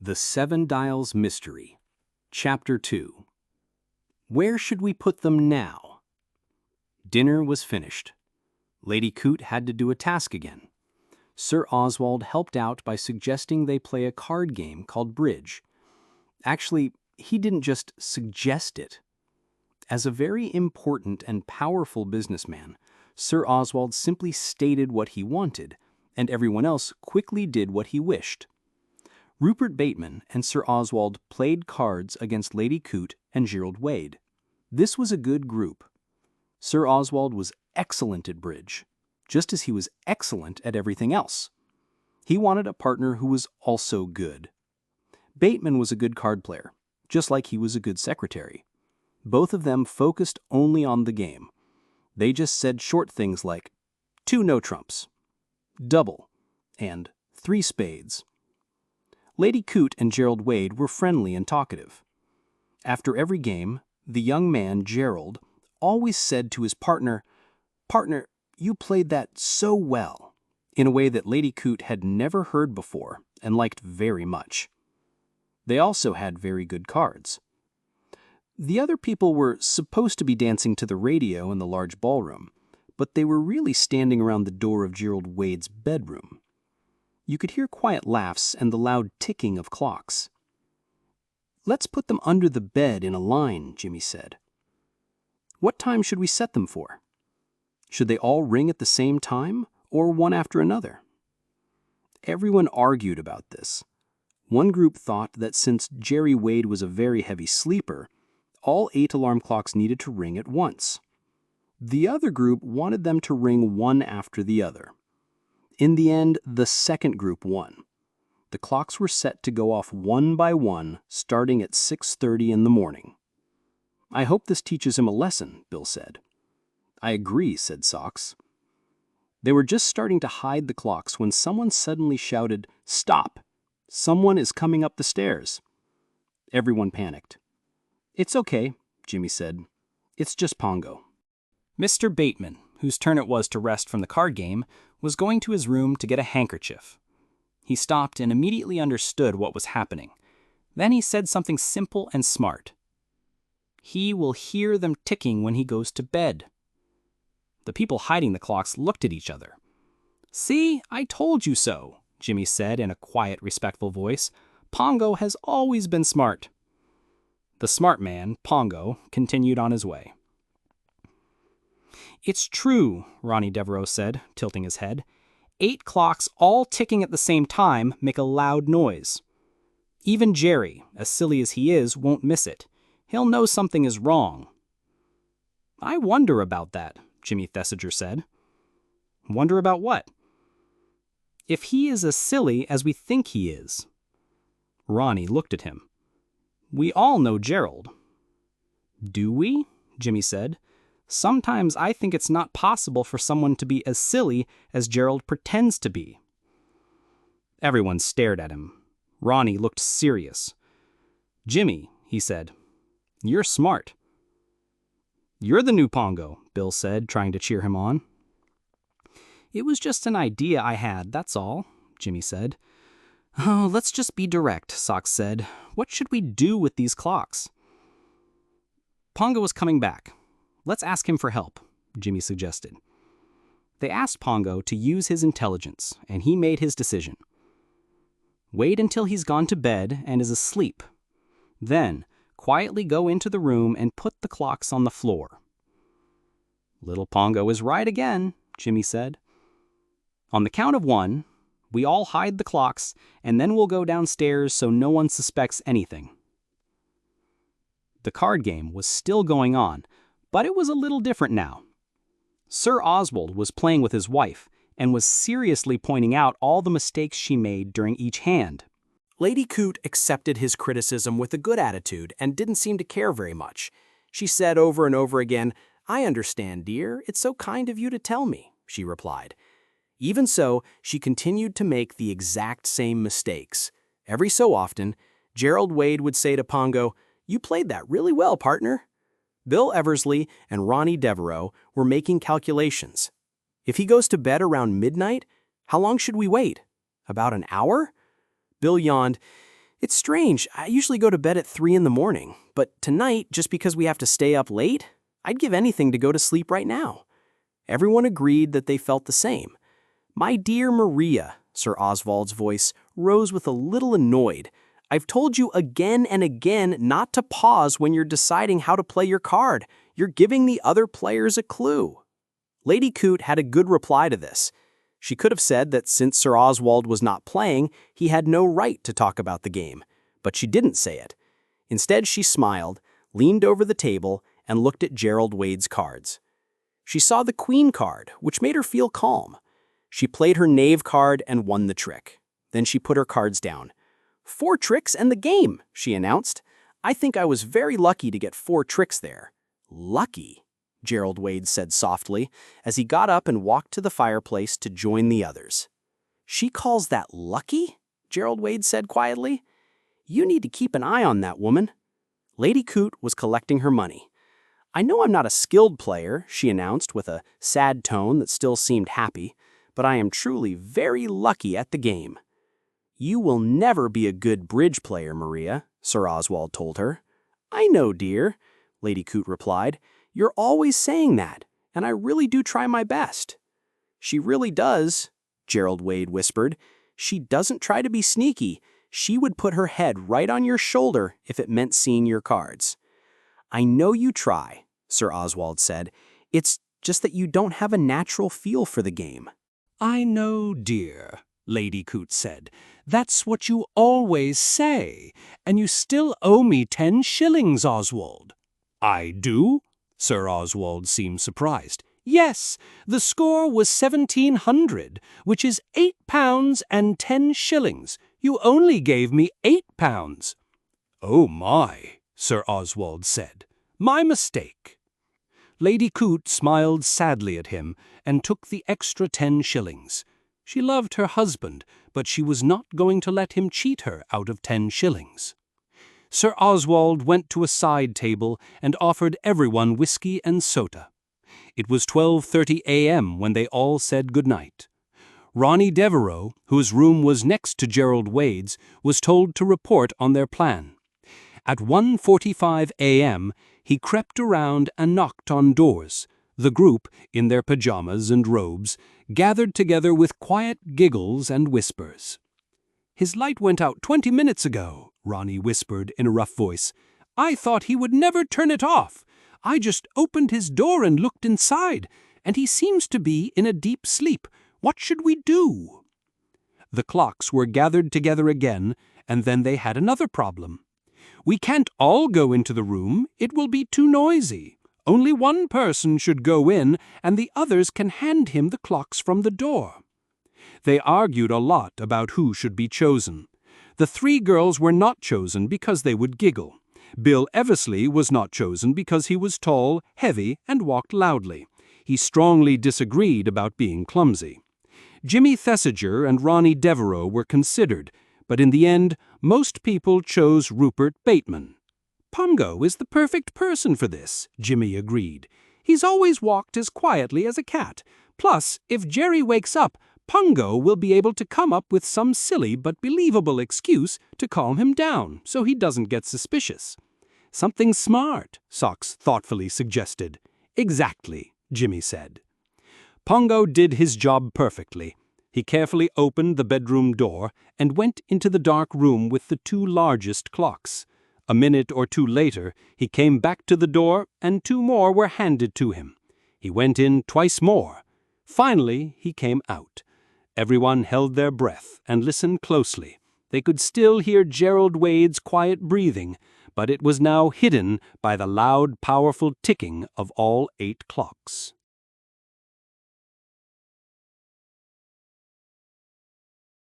The Seven Dials Mystery, Chapter 2. Where should we put them now? Dinner was finished. Lady Coote had to do a task again. Sir Oswald helped out by suggesting they play a card game called bridge. Actually, he didn't just suggest it. As a very important and powerful businessman, Sir Oswald simply stated what he wanted, and everyone else quickly did what he wished. Rupert Bateman and Sir Oswald played cards against Lady Coote and Gerald Wade. This was a good group. Sir Oswald was excellent at bridge, just as he was excellent at everything else. He wanted a partner who was also good. Bateman was a good card player, just like he was a good secretary. Both of them focused only on the game. They just said short things like, 2 no trumps, double, and 3 spades. Lady Coote and Gerald Wade were friendly and talkative. After every game, the young man, Gerald, always said to his partner, "Partner, you played that so well," in a way that Lady Coote had never heard before and liked very much. They also had very good cards. The other people were supposed to be dancing to the radio in the large ballroom, but they were really standing around the door of Gerald Wade's bedroom. You could hear quiet laughs and the loud ticking of clocks. "Let's put them under the bed in a line," Jimmy said. "What time should we set them for? Should they all ring at the same time, or one after another?" Everyone argued about this. One group thought that since Jerry Wade was a very heavy sleeper, all 8 alarm clocks needed to ring at once. The other group wanted them to ring one after the other. In the end, the second group won. The clocks were set to go off one by one, starting at 6:30 in the morning. "I hope this teaches him a lesson," Bill said. "I agree," said Socks. They were just starting to hide the clocks when someone suddenly shouted, "Stop! Someone is coming up the stairs." Everyone panicked. "It's okay," Jimmy said. "It's just Pongo." Mr. Bateman, whose turn it was to rest from the card game, was going to his room to get a handkerchief. He stopped and immediately understood what was happening. Then he said something simple and smart. "He will hear them ticking when he goes to bed." The people hiding the clocks looked at each other. "See, I told you so," Jimmy said in a quiet, respectful voice. "Pongo has always been smart." The smart man, Pongo, continued on his way. "It's true," Ronnie Devereaux said, tilting his head. 8 clocks all ticking at the same time make a loud noise. Even Jerry, as silly as he is, won't miss it. He'll know something is wrong." "I wonder about that," Jimmy Thesiger said. "Wonder about what?" "If he is as silly as we think he is." Ronnie looked at him. "We all know Gerald." "Do we?" Jimmy said. "Sometimes I think it's not possible for someone to be as silly as Gerald pretends to be." Everyone stared at him. Ronnie looked serious. "Jimmy," he said, "you're smart." "You're the new Pongo," Bill said, trying to cheer him on. "It was just an idea I had, that's all," Jimmy said. "Oh, let's just be direct," Socks said. "What should we do with these clocks?" "Pongo is coming back. Let's ask him for help," Jimmy suggested. They asked Pongo to use his intelligence, and he made his decision. "Wait until he's gone to bed and is asleep. Then, quietly go into the room and put the clocks on the floor." "Little Pongo is right again," Jimmy said. "On the count of 1, we all hide the clocks, and then we'll go downstairs so no one suspects anything." The card game was still going on, but it was a little different now. Sir Oswald was playing with his wife and was seriously pointing out all the mistakes she made during each hand. Lady Coote accepted his criticism with a good attitude and didn't seem to care very much. She said over and over again, "I understand, dear. It's so kind of you to tell me," she replied. Even so, she continued to make the exact same mistakes. Every so often, Gerald Wade would say to Pongo, "You played that really well, partner." Bill Eversley and Ronnie Devereaux were making calculations. "If he goes to bed around midnight, how long should we wait? About an hour?" Bill yawned. It's strange. I usually go to bed at 3 in the morning, but tonight, just because we have to stay up late, I'd give anything to go to sleep right now. Everyone agreed that they felt the same. My dear Maria, Sir Oswald's voice rose with a little annoyed. I've told you again and again not to pause when you're deciding how to play your card. You're giving the other players a clue. Lady Coote had a good reply to this. She could have said that since Sir Oswald was not playing, he had no right to talk about the game. But she didn't say it. Instead, she smiled, leaned over the table, and looked at Gerald Wade's cards. She saw the Queen card, which made her feel calm. She played her Knave card and won the trick. Then she put her cards down. 4 tricks and the game, she announced. I think I was very lucky to get 4 tricks there. Lucky? Gerald Wade said softly, as he got up and walked to the fireplace to join the others. She calls that lucky? Gerald Wade said quietly. You need to keep an eye on that woman. Lady Coote was collecting her money. I know I'm not a skilled player, she announced with a sad tone that still seemed happy, but I am truly very lucky at the game. You will never be a good bridge player, Maria, Sir Oswald told her. I know, dear, Lady Coote replied. You're always saying that, and I really do try my best. She really does, Gerald Wade whispered. She doesn't try to be sneaky. She would put her head right on your shoulder if it meant seeing your cards. I know you try, Sir Oswald said. It's just that you don't have a natural feel for the game. I know, dear, Lady Coote said. That's what you always say, and you still owe me 10 shillings, Oswald. I do? Sir Oswald seemed surprised. Yes, the score was 1700, which is £8 and 10 shillings. You only gave me £8. Oh my, Sir Oswald said. My mistake. Lady Coote smiled sadly at him and took the extra 10 shillings. She loved her husband, but she was not going to let him cheat her out of 10 shillings. Sir Oswald went to a side table and offered everyone whiskey and soda. It was 12:30 a.m. when they all said good night. Ronnie Devereux, whose room was next to Gerald Wade's, was told to report on their plan. At 1:45 a.m., he crept around and knocked on doors. The group, in their pajamas and robes, gathered together with quiet giggles and whispers. His light went out 20 minutes ago, Ronnie whispered in a rough voice. I thought he would never turn it off. I just opened his door and looked inside, and he seems to be in a deep sleep. What should we do? The clocks were gathered together again, and then they had another problem. We can't all go into the room. It will be too noisy. Only one person should go in, and the others can hand him the clocks from the door. They argued a lot about who should be chosen. The 3 girls were not chosen because they would giggle. Bill Eversley was not chosen because he was tall, heavy, and walked loudly. He strongly disagreed about being clumsy. Jimmy Thesiger and Ronnie Devereux were considered, but in the end, most people chose Rupert Bateman. Pungo is the perfect person for this, Jimmy agreed. He's always walked as quietly as a cat. Plus, if Jerry wakes up, Pungo will be able to come up with some silly but believable excuse to calm him down so he doesn't get suspicious. Something smart, Socks thoughtfully suggested. Exactly, Jimmy said. Pungo did his job perfectly. He carefully opened the bedroom door and went into the dark room with the 2 largest clocks. A minute or 2 later, he came back to the door and 2 more were handed to him. He went in twice more. Finally, he came out. Everyone held their breath and listened closely. They could still hear Gerald Wade's quiet breathing, but it was now hidden by the loud, powerful ticking of all 8 clocks.